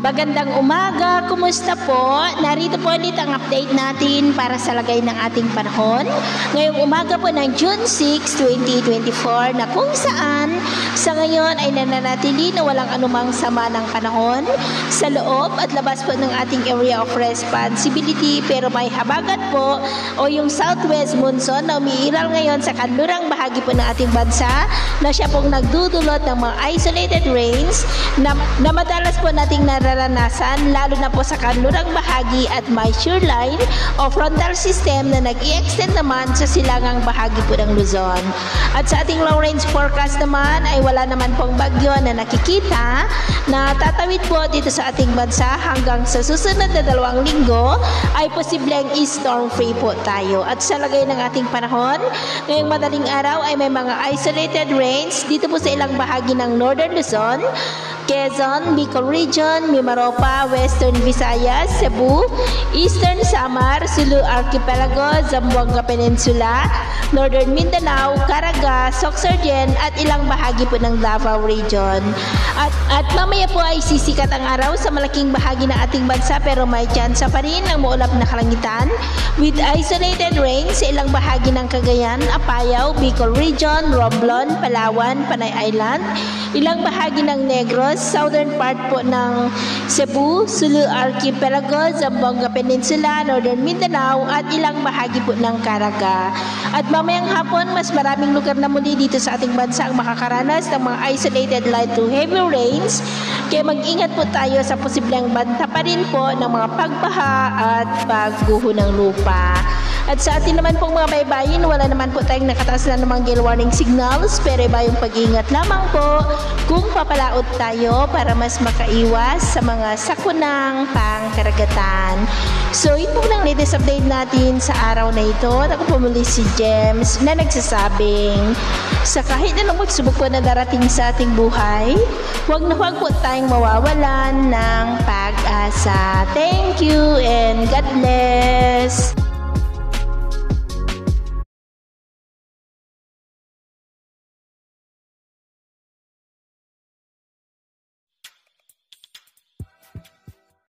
Magandang umaga, kumusta po? Narito po ulit ang update natin para sa lagay ng ating panahon. Ngayong umaga po ng June 6, 2024 na kung saan sa ngayon ay nananatili na walang anumang sama ng panahon sa loob at labas po ng ating area of responsibility, pero may habagat po o yung southwest monsoon na umiiral ngayon sa kanlurang bahagi po ng ating bansa na siya pong nagdudulot ng mga isolated rains na madalas po nating nararanasan lalo na po sa kanlurang bahagi at may shoreline o frontal system na nag-i-extend naman sa silangang bahagi po ng Luzon. At sa ating long range forecast naman ay wala naman pong bagyo na nakikita na tatawid po dito sa ating bansa hanggang sa susunod na 2 linggo ay posibleng storm free po tayo. At sa lagay ng ating panahon, ngayong madaling araw ay may mga isolated rains dito po sa ilang bahagi ng Northern Luzon, Quezon, Bicol Region, Mimaropa, Western Visayas, Cebu, Eastern Samar, Sulu Archipelago, Zamboanga Peninsula, Northern Mindanao, Caraga, Sorsogon at ilang bahagi po ng Davao Region. At mamaya po ay sisikat ang araw sa malaking bahagi ng ating bansa pero may tsansa pa rin ng maulap na kalangitan with isolated rains sa ilang bahagi ng Cagayan, Apayao, Bicol Region, Romblon, Palawan, Panay Island, ilang bahagi ng Negros, southern part po ng Cebu, Sulu Archipelago, Zamboanga Peninsula, Northern Mindanao at ilang bahagi po ng Caraga. At mamayang hapon, mas maraming lugar na muli dito sa ating bansa ang makakaranas ng mga isolated light to heavy rains. Kaya mag-ingat po tayo sa posibleng banta pa rin po ng mga pagbaha at pagguho ng lupa. At sa atin naman pong mga baybayin, wala naman po tayong nakataas na namang gale warning signals, pero iba yung pag-iingat lamang po kung papalaot tayo para mas makaiwas sa mga sakunang pangkaragatan. So, yun po lang latest update natin sa araw na ito. Ako po muli si James na nagsasabing sa kahit anong pagsubok po na darating sa ating buhay, huwag na huwag po tayong mawawalan ng pag-asa. Thank you and God bless!